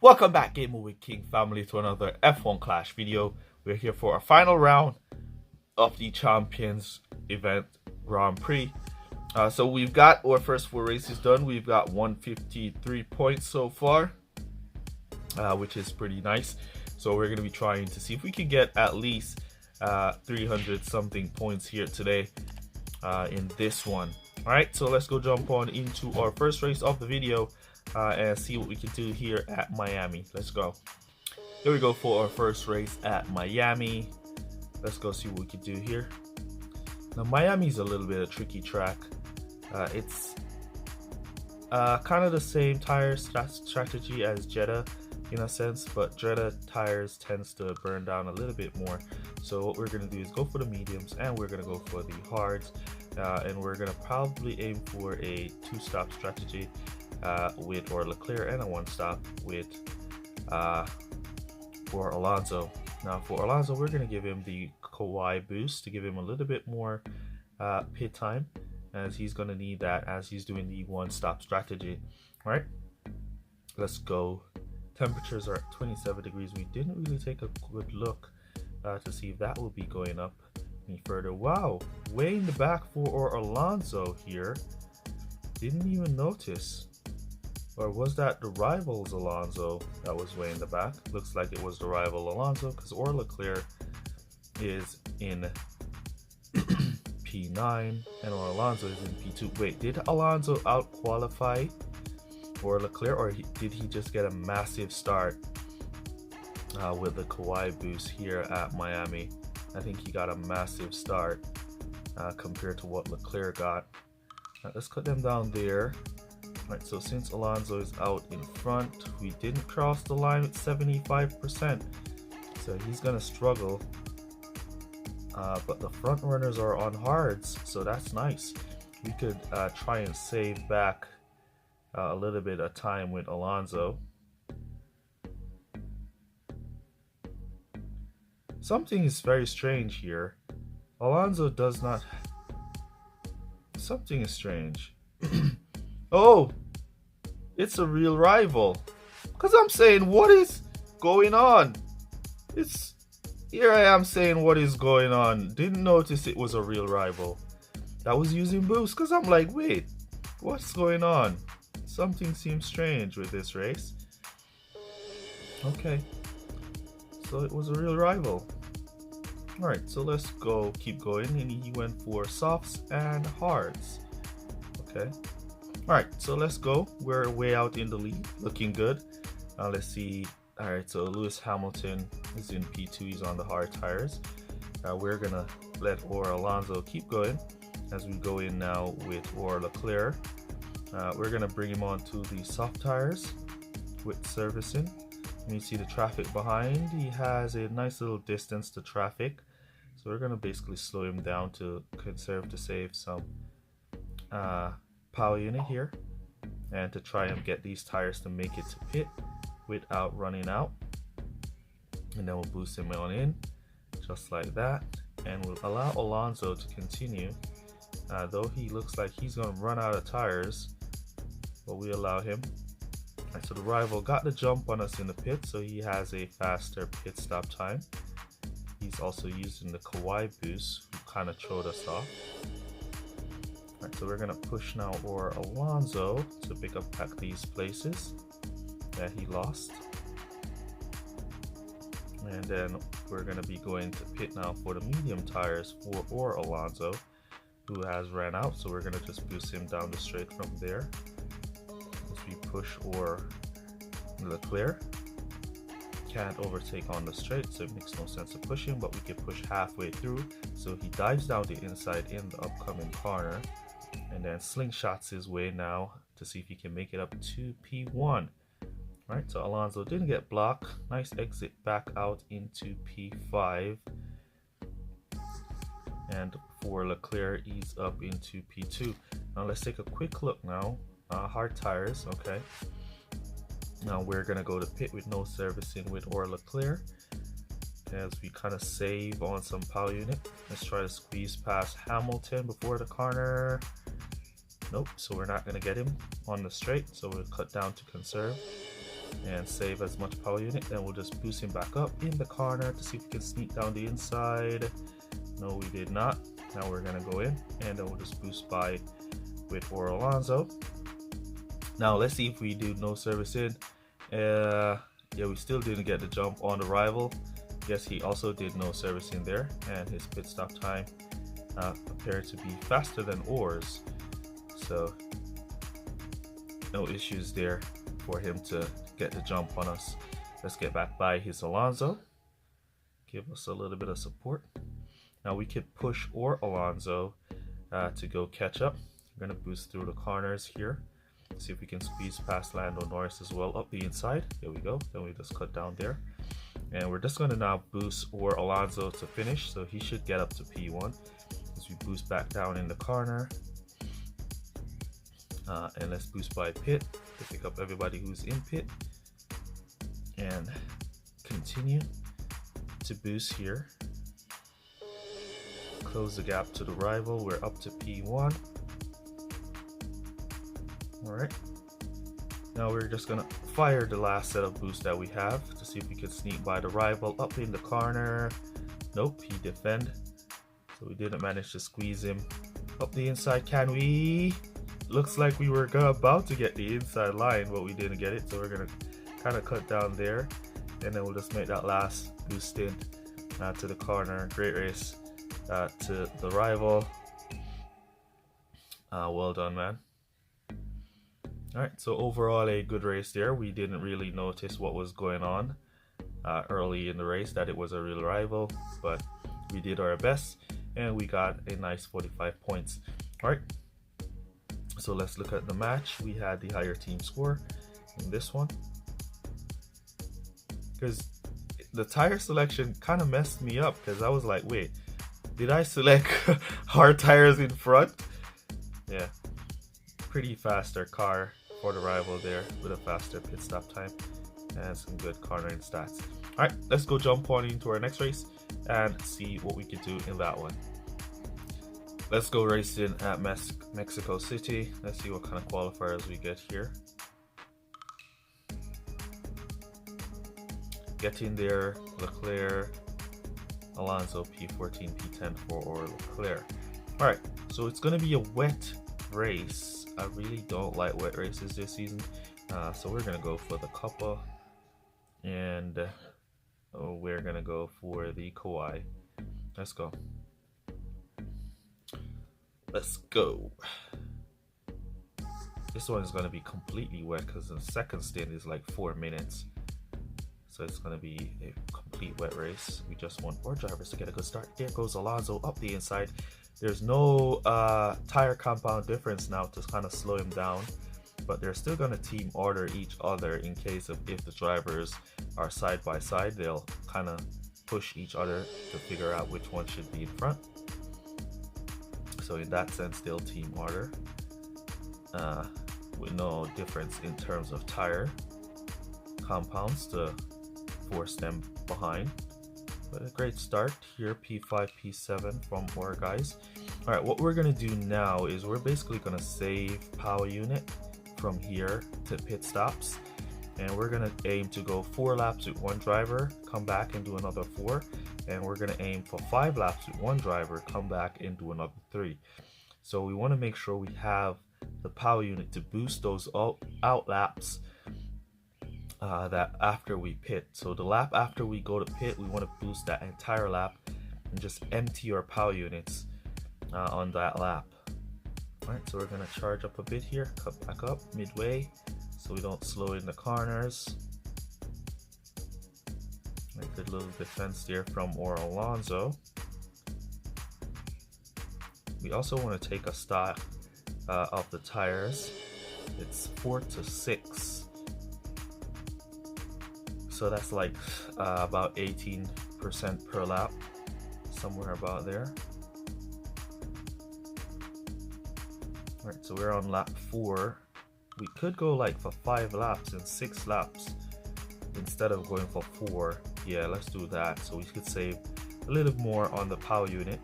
Welcome back, Gamer with King family, to another F1 Clash video. We're here for our final round of the Champions event Grand Prix. So we've got our first 4 races done. We've got 153 points so far, which is pretty nice. So we're going to be trying to see if we can get at least 300 something points here today in this one. Alright, so let's go jump on into our first race of the video and see what we can do here at Miami. Let's go. Here we go for our first race at Miami. Let's go see what we can do here. Now Miami's a little bit of a tricky track. It's kind of the same tire strategy as Jeddah in a sense, but Jeddah tires tends to burn down a little bit more. So what we're going to do is go for the mediums and we're going to go for the hards, and we're going to probably aim for a 2-stop strategy with or Leclerc, and a 1-stop with for Alonso. Now for Alonso, we're going to give him the Kawhi boost to give him a little bit more pit time, as he's going to need that as he's doing the 1-stop strategy. All right, let's go. Temperatures are at 27 degrees. We didn't really take a good look to see if that will be going up any further. Wow, way in the back for Alonso here. Didn't even notice. Or was that the rival's Alonso that was way in the back? Looks like it was the rival Alonso, because Leclerc is in P9 and Alonso is in P2. Wait, did Alonso out qualify Leclerc, or did he just get a massive start with the Kawhi boost here at Miami? I think he got a massive start compared to what Leclerc got. Let's cut them down there. Right, so since Alonso is out in front, we didn't cross the line with 75%, so he's gonna struggle. But the front runners are on hards, so that's nice. We could try and save back a little bit of time with Alonso. Something is very strange here. Alonso does not. Something is strange. Oh, it's a real rival. Because I'm saying, what is going on? It's here I am saying, what is going on? Didn't notice it was a real rival that was using boost. Because I'm like, wait, what's going on? Something seems strange with this race. Okay, so it was a real rival. Alright, so let's go, keep going. And he went for softs and hards. Okay. Alright, so let's go. We're way out in the lead, looking good. Now let's see. Alright, so Lewis Hamilton is in P2, he's on the hard tires. We're gonna let Alonso keep going as we go in now with Leclerc. We're gonna bring him on to the soft tires with servicing. And you see the traffic behind. He has a nice little distance to traffic, so we're gonna basically slow him down to conserve to save some power unit here, and to try and get these tires to make it to pit without running out. And then we'll boost him on in just like that, and we'll allow Alonso to continue, though he looks like he's gonna run out of tires, but we allow him. And so the rival got the jump on us in the pit, so he has a faster pit stop time. He's also using the Kawhi boost, who kind of throwed us off. Alright, so we're gonna push now Alonso to pick up back these places that he lost. And then we're gonna be going to pit now for the medium tires for Alonso, who has ran out. So we're gonna just boost him down the straight from there as we push Leclerc. Can't overtake on the straight, so it makes no sense to push him, but we can push halfway through. So he dives down the inside in the upcoming corner, and then slingshots his way now to see if he can make it up to P1. Right, so Alonso didn't get blocked. Nice exit back out into P5. And for Leclerc, he's up into P2. Now let's take a quick look now. Hard tires, okay. Now we're gonna go to pit with no servicing with Leclerc, as we kind of save on some power unit. Let's try to squeeze past Hamilton before the corner. Nope, so we're not going to get him on the straight, so we'll cut down to conserve. and save as much power unit. Then we'll just boost him back up in the corner to see if we can sneak down the inside. No, we did not. Now we're gonna go in, and then we'll just boost by with Alonso. Now let's see if we do no service in. Yeah, we still didn't get the jump on the rival. Yes, he also did no service in there, and his pit stop time appeared to be faster than Orr's. So no issues there for him to get the jump on us. Let's get back by his Alonso. Give us a little bit of support. Now we could push Alonso to go catch up. We're gonna boost through the corners here. See if we can squeeze past Lando Norris as well up the inside. There we go. Then we just cut down there. And we're just gonna now boost Alonso to finish. So he should get up to P1 as we boost back down in the corner. And let's boost by pit to pick up everybody who's in pit. And continue to boost here. Close the gap to the rival. We're up to P1. Alright. Now we're just gonna fire the last set of boosts that we have to see if we can sneak by the rival up in the corner. Nope, he defend. So we didn't manage to squeeze him up the inside. Can we? Looks like we were about to get the inside line, but we didn't get it. So we're gonna kind of cut down there, and then we'll just make that last boost in to the corner. Great race to the rival. Well done, man. Alright, so overall a good race there. We didn't really notice what was going on early in the race, that it was a real rival, but we did our best and we got a nice 45 points. Alright, so let's look at the match. We had the higher team score in this one, because the tire selection kind of messed me up, because I was like, wait, did I select hard tires in front? Yeah, pretty faster car for the rival there with a faster pit stop time and some good cornering stats. Alright, let's go jump on into our next race and see what we can do in that one. Let's go racing at Mexico City. Let's see what kind of qualifiers we get here. Getting there, Leclerc, Alonso, P14, P10 for Leclerc. Alright, so it's going to be a wet race. I really don't like wet races this season, so we're gonna go for the Copa, and we're gonna go for the Kauai. Let's go. Let's go. This one is gonna be completely wet because the second stint is like 4 minutes, so it's gonna be a complete wet race. We just want our drivers to get a good start. There goes Alonso up the inside. There's no tire compound difference now to kind of slow him down, but they're still going to team order each other in case of if the drivers are side by side, they'll kind of push each other to figure out which one should be in front. So in that sense, they'll team order with no difference in terms of tire compounds to force them behind. But a great start here, P5, P7 from our guys. Alright, what we're going to do now is we're basically going to save power unit from here to pit stops. And we're going to aim to go 4 laps with one driver, come back and do another 4. And we're going to aim for 5 laps with one driver, come back and do another 3. So we want to make sure we have the power unit to boost those out laps that after we pit. So the lap after we go to pit, we want to boost that entire lap and just empty our power units on that lap. Alright, so we're going to charge up a bit here, cut back up midway so we don't slow in the corners. Like a little defense there from Alonso. We also want to take a stock of the tires. It's 4 to 6. So that's like about 18% per lap, somewhere about there. Alright, so we're on lap 4. We could go like for 5 laps and 6 laps instead of going for 4. Yeah, let's do that. So we could save a little more on the power unit.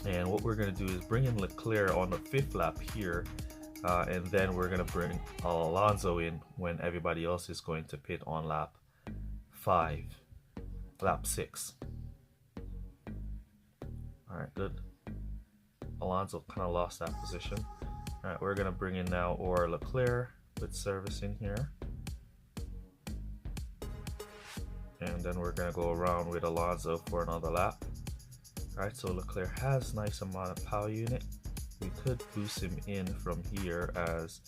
And what we're going to do is bring in Leclerc on the 5th lap here and then we're gonna bring Alonso in when everybody else is going to pit on lap 6. All right, good. Alonso kind of lost that position. All right, we're gonna bring in now Leclerc with service in here, and then we're gonna go around with Alonso for another lap. All right, so Leclerc has nice amount of power unit. We could boost him in from here as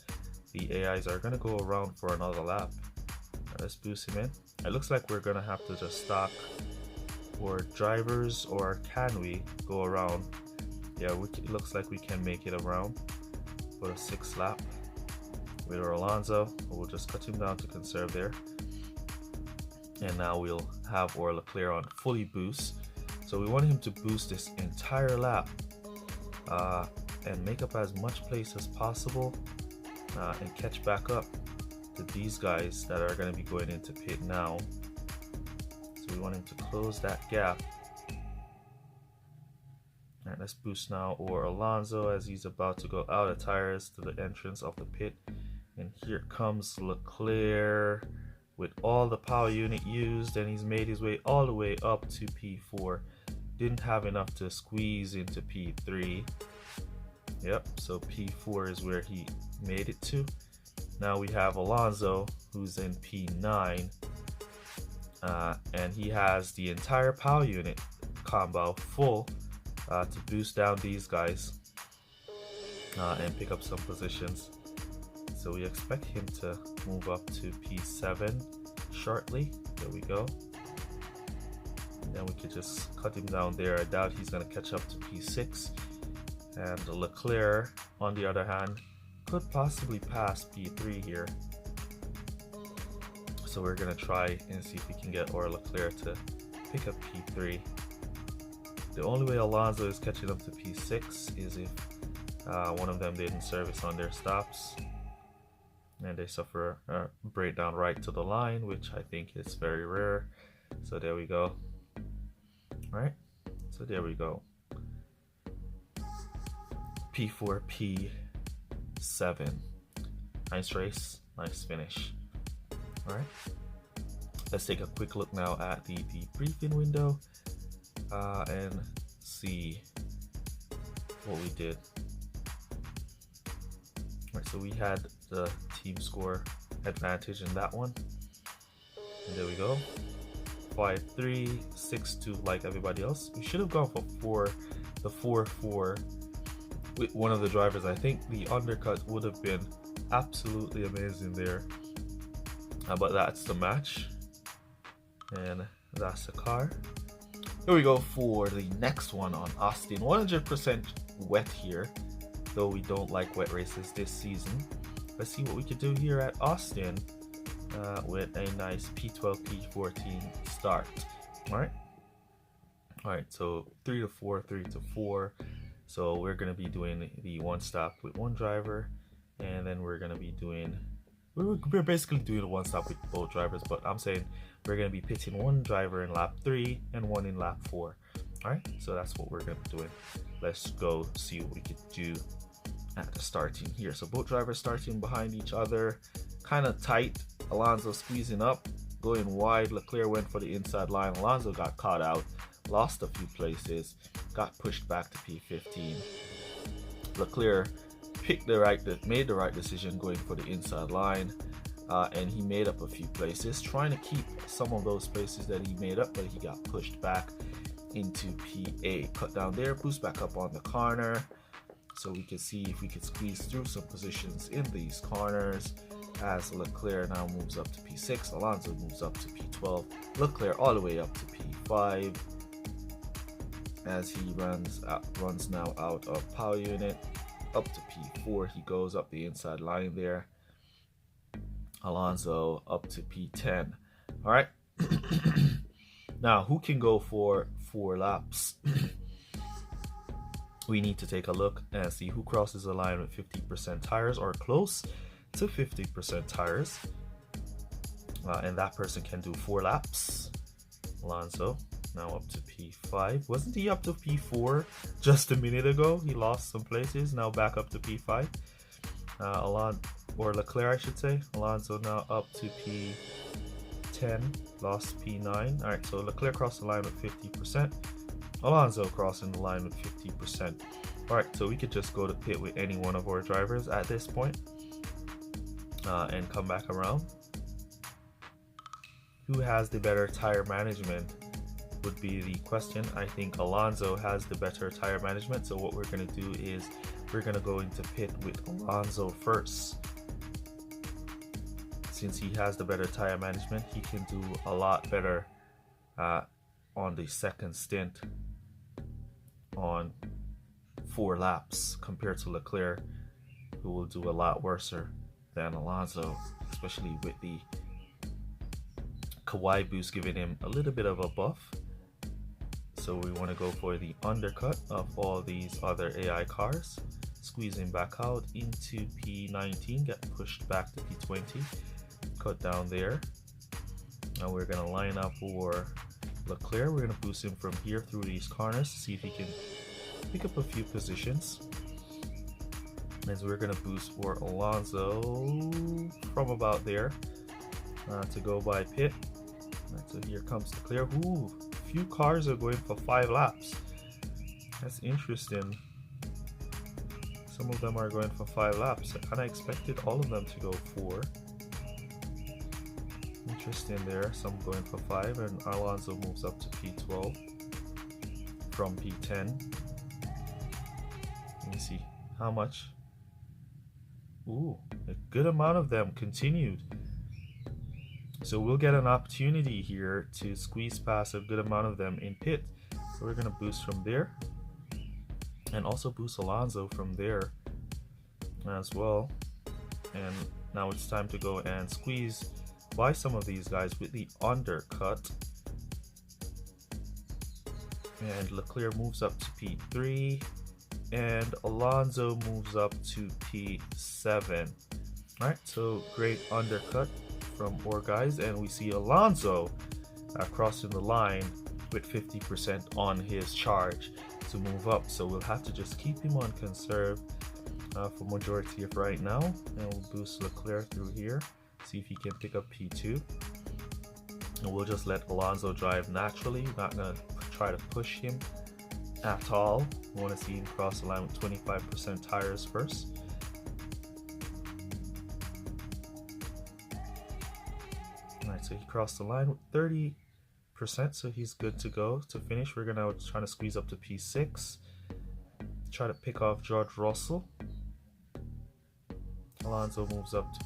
the AIs are gonna go around for another lap. Right, let's boost him in. It looks like we're gonna have to just stock for drivers, or can we go around? Yeah, it looks like we can make it around for a 6th lap with our Alonso. We'll just cut him down to conserve there. And now we'll have our Leclerc on fully boost. So we want him to boost this entire lap and make up as much place as possible and catch back up to these guys that are going to be going into pit now. So we want him to close that gap. Alright, let's boost now or Alonso as he's about to go out of tires to the entrance of the pit. And here comes Leclerc with all the power unit used, and he's made his way all the way up to P4. Didn't have enough to squeeze into P3. Yep, so P4 is where he made it to. Now we have Alonso who's in P9, and he has the entire power unit combo full to boost down these guys and pick up some positions. So we expect him to move up to P7 shortly. There we go. And then we could just cut him down there. I doubt he's going to catch up to P6. And Leclerc, on the other hand, could possibly pass P3 here. So we're going to try and see if we can get our Leclerc to pick up P3. The only way Alonso is catching up to P6 is if one of them didn't service on their stops and they suffer a breakdown right to the line, which I think is very rare. So there we go. Right? So there we go. P4, P7. Nice race, nice finish. Alright. Let's take a quick look now at the debriefing window and see what we did. Alright, so we had the team score advantage in that one. And there we go. 5-3, 6-2 like everybody else. We should have gone for the 4-4 with one of the drivers. I think the undercut would have been absolutely amazing there. But that's the match. And that's the car. Here we go for the next one on Austin. 100% wet here, though we don't like wet races this season. Let's see what we could do here at Austin with a nice P12, P14 start. Alright, so 3 to 4, 3 to 4. So we're going to be doing the one stop with one driver, and then we're going to be doing, we're basically doing a one stop with both drivers, but I'm saying we're going to be pitting one driver in lap 3 and one in lap 4. Alright, so that's what we're going to be doing. Let's go see what we could do at the starting here. So both drivers starting behind each other, kind of tight. Alonso squeezing up, going wide. Leclerc went for the inside line. Alonso got caught out, lost a few places, got pushed back to P15. Leclerc made the right decision going for the inside line, and he made up a few places, trying to keep some of those places that he made up, but he got pushed back into P8. Cut down there, boost back up on the corner, so we can see if we could squeeze through some positions in these corners. As Leclerc now moves up to P6, Alonso moves up to P12, Leclerc all the way up to P5 as he runs now out of power unit. Up to P4, he goes up the inside line there. Alonso up to P10. All right. Now, who can go for 4 laps? We need to take a look and see who crosses the line with 50% tires or close to 50% tires, and that person can do 4 laps. Alonso now up to P5. Wasn't he up to P4 just a minute ago? He lost some places, now back up to P5. Leclerc, I should say. Alonso now up to P10, lost P9. Alright, so Leclerc crossed the line with 50%. Alonso crossing the line with 50%. Alright, so we could just go to pit with any one of our drivers at this point, and come back around. Who has the better tire management would be the question. I think Alonso has the better tire management, so what we're going to do is we're going to go into pit with Alonso first. Since he has the better tire management, he can do a lot better on the second stint on 4 laps compared to Leclerc, who will do a lot worse than Alonso, especially with the Kawaii boost giving him a little bit of a buff. So we want to go for the undercut of all these other AI cars, squeezing back out into P19, get pushed back to P20, cut down there. Now we're going to line up for Leclerc. We're going to boost him from here through these corners to see if he can pick up a few positions. And we're going to boost for Alonso from about there to go by pit. Right, so here comes Leclerc. Ooh, few cars are going for 5 laps. That's interesting. Some of them are going for 5 laps. I kind of expected all of them to go 4. Interesting there. Some going for 5, and Alonso moves up to P12 from P10. Let me see how much. Ooh, a good amount of them continued. So we'll get an opportunity here to squeeze past a good amount of them in pit. So we're going to boost from there and also boost Alonso from there as well. And now it's time to go and squeeze by some of these guys with the undercut. And Leclerc moves up to P3 and Alonso moves up to P7. Alright, so great undercut from our guys, and we see Alonso crossing the line with 50% on his charge to move up. So we'll have to just keep him on conserve for majority of right now, and we'll boost Leclerc through here, see if he can pick up P2, and we'll just let Alonso drive naturally. We're not gonna try to push him at all. We want to see him cross the line with 25% tires first. Alright, so he crossed the line with 30%, so he's good to go to finish. We're gonna try to squeeze up to P6, try to pick off George Russell. Alonso moves up to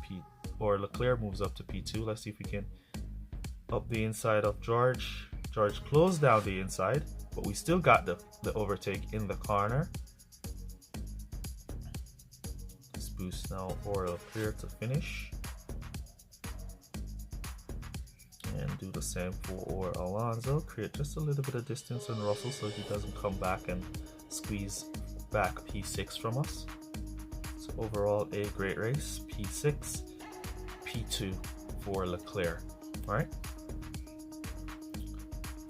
Leclerc moves up to P2. Let's see if we can up the inside of George. George closed down the inside, but we still got the overtake in the corner. Let's boost now or Leclerc to finish. And do the same for Alonso. Create just a little bit of distance on Russell so he doesn't come back and squeeze back P6 from us. So overall, a great race. P6, P2 for Leclerc. Alright.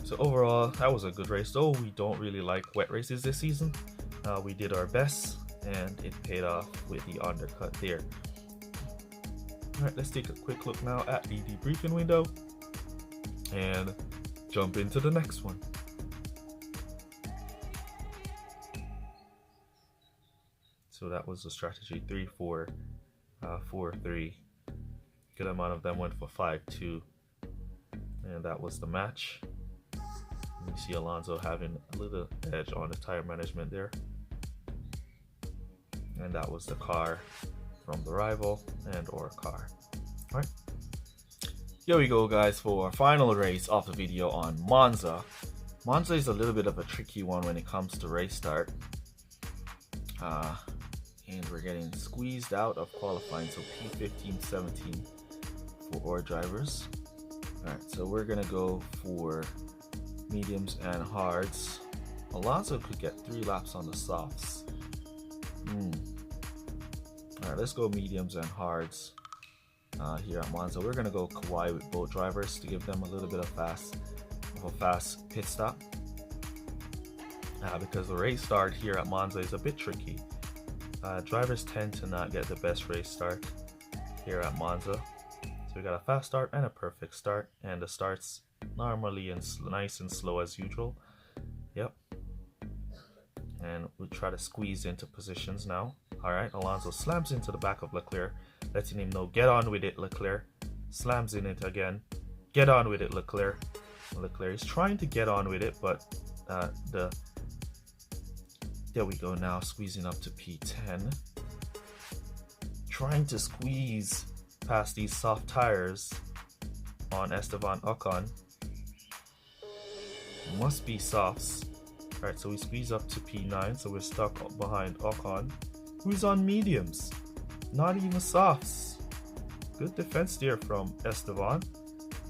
So overall, that was a good race. Though we don't really like wet races this season, we did our best and it paid off with the undercut there. Alright, let's take a quick look now at the debriefing window and jump into the next one. So that was the strategy 3-4, 4-3. Good amount of them went for 5-2, and that was the match. You see Alonso having a little edge on the tire management there, and that was the car from the rival and our car. All right. Here we go, guys, for our final race of the video on Monza. Monza is a little bit of a tricky one when it comes to race start. And we're getting squeezed out of qualifying, so P15, 17 for our drivers. Alright, so we're gonna go for mediums and hards. Alonso could get 3 laps on the softs. Alright, let's go mediums and hards. Here at Monza, we're gonna go Kawaii with both drivers to give them a little bit of a fast pit stop, because the race start here at Monza is a bit tricky. Drivers tend to not get the best race start here at Monza. So we got a fast start and a perfect start, and the starts normally and nice and slow as usual. Yep. And we try to squeeze into positions now. Alright, Alonso slams into the back of Leclerc, letting him know, get on with it, Leclerc. Slams in it again. Get on with it, Leclerc. Leclerc is trying to get on with it, but there we go now, squeezing up to P10. Trying to squeeze past these soft tires on Esteban Ocon. Must be softs. Alright, so we squeeze up to P9, so we're stuck behind Ocon, who's on mediums. Not even softs. Good defense there from Esteban.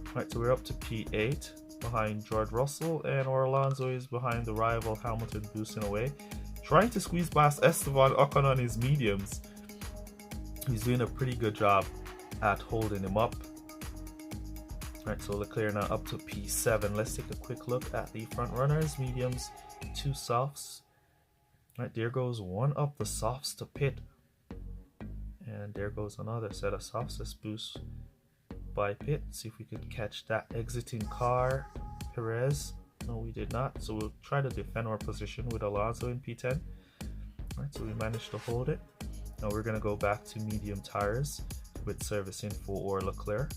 Alright, so we're up to P8 behind George Russell, and Alonso is behind the rival Hamilton, boosting away. Trying to squeeze past Esteban Ocon on his mediums. He's doing a pretty good job at holding him up. Alright, so Leclerc now up to P7. Let's take a quick look at the front runners. Mediums, 2 softs. Alright, there goes one of the softs to pit. And there goes another set of softs. Let's boost by pit. See if we could catch that exiting car. Perez. No, we did not. So we'll try to defend our position with Alonso in P10. Alright, so we managed to hold it. Now we're going to go back to medium tires with servicing for Leclerc.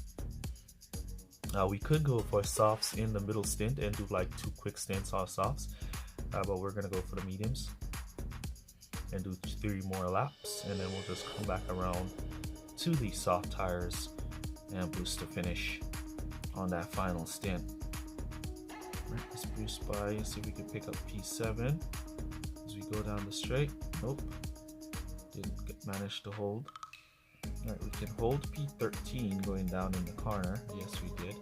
We could go for softs in the middle stint and do like 2 quick stints on softs. But we're going to go for the mediums and do 3 more laps, and then we'll just come back around to the soft tires and boost to finish on that final stint. Right, let's boost by and see if we can pick up P7 as we go down the straight. Nope, didn't manage to hold. Alright, we can hold P13 going down in the corner. Yes, we did.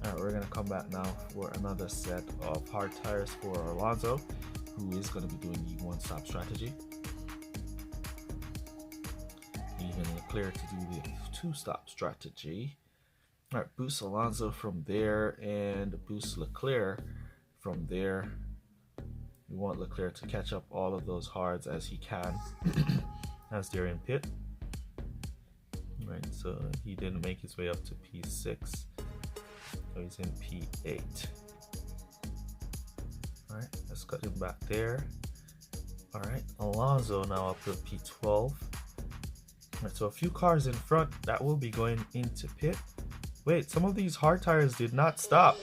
Alright, we're going to come back now for another set of hard tires for Alonso, who is going to be doing the one-stop strategy. Leaving Leclerc to do the 2-stop strategy. Alright, boost Alonso from there and boost Leclerc from there. We want Leclerc to catch up all of those hards as he can as they're in pit. Right, so he didn't make his way up to P6, so he's in P8. Alright, let's cut him back there. Alright, Alonso now up to P12. Alright, so a few cars in front that will be going into pit. Wait, some of these hard tires did not stop.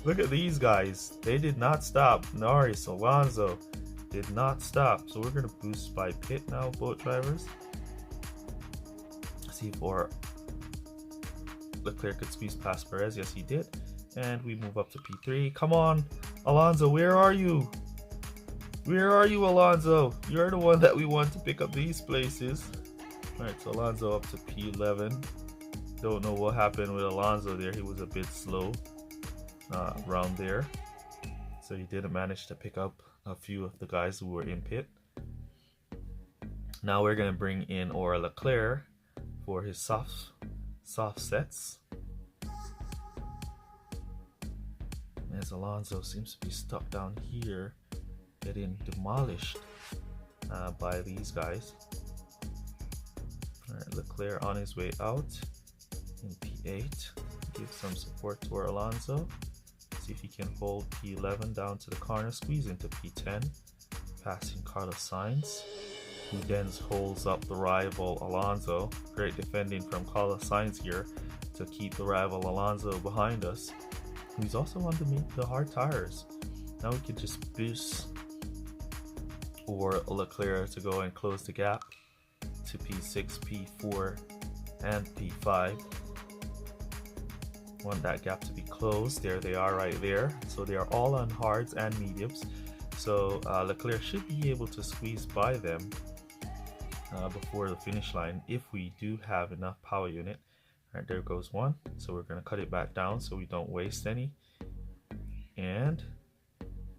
Look at these guys, they did not stop. Norris, Alonso did not stop. So we're going to boost by pit now, both drivers. See if Leclerc could squeeze past Perez. Yes, he did. And we move up to P3. Come on, Alonso, where are you? Where are you, Alonso? You're the one that we want to pick up these places. Alright, so Alonso up to P11. Don't know what happened with Alonso there. He was a bit slow around there. So he didn't manage to pick up a few of the guys who were in pit. Now we're going to bring in Leclerc for his soft sets. As Alonso seems to be stuck down here, getting demolished by these guys. Alright, Leclerc on his way out in P8. Give some support to Alonso. See if he can hold P11 down to the corner, squeeze into P10, passing Carlos Sainz, who then holds up the rival Alonso. Great defending from Carlos Sainz here to keep the rival Alonso behind us, who's also underneath the hard tires. Now we can just boost for Leclerc to go and close the gap to P6, P4, and P5. Want that gap to be closed. There they are right there. So they are all on hards and mediums. So Leclerc should be able to squeeze by them before the finish line if we do have enough power unit. Alright, there goes one. So we're going to cut it back down so we don't waste any. And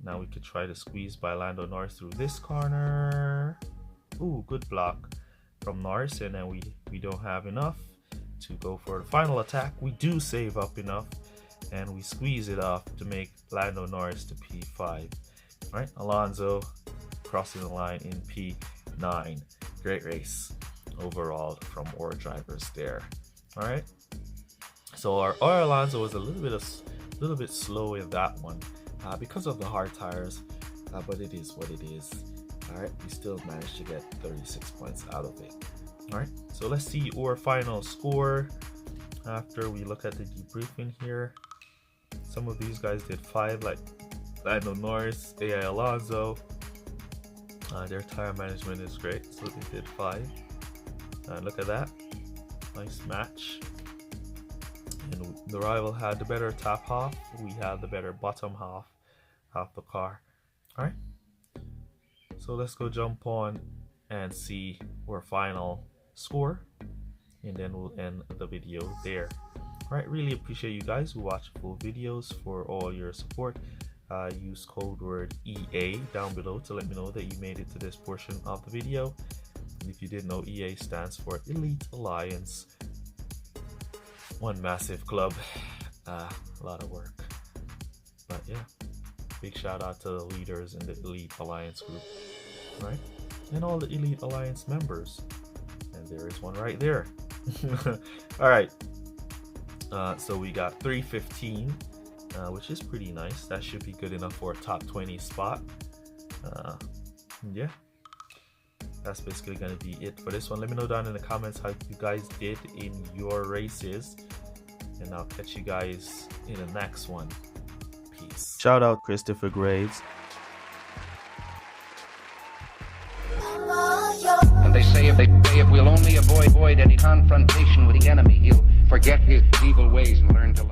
now we could try to squeeze by Lando Norris through this corner. Ooh, good block from Norris, and then we don't have enough to go for the final attack. We do save up enough and we squeeze it off to make Lando Norris to P5. Alright, Alonso crossing the line in P9. great race overall from our drivers there. All right, so our Alonso was a little bit slow in that one because of the hard tires, but it is what it is. All right, we still managed to get 36 points out of it. All right, so let's see our final score after we look at the debriefing here. Some of these guys did 5, like Lando Norris, AI Alonso. Their tire management is great, so they did 5. Look at that, nice match. And the rival had the better top half, we had the better bottom half of the car. All right, so let's go jump on and see our final score, and then we'll end the video there. All right, really appreciate you guys who watch full videos, for all your support. Use code word EA down below to let me know that you made it to this portion of the video. And if you didn't know, EA stands for Elite Alliance. One massive club, a lot of work, but yeah, big shout out to the leaders in the Elite Alliance group, right? And all the Elite Alliance members, and there is one right there. All right, so we got 315, which is pretty nice. That should be good enough for a top 20 spot. Yeah, that's basically gonna be it for this one. Let me know down in the comments how you guys did in your races, and I'll catch you guys in the next one. Peace. Shout out Christopher Graves. And they say if we'll only avoid any confrontation with the enemy, he'll forget his evil ways and learn to love.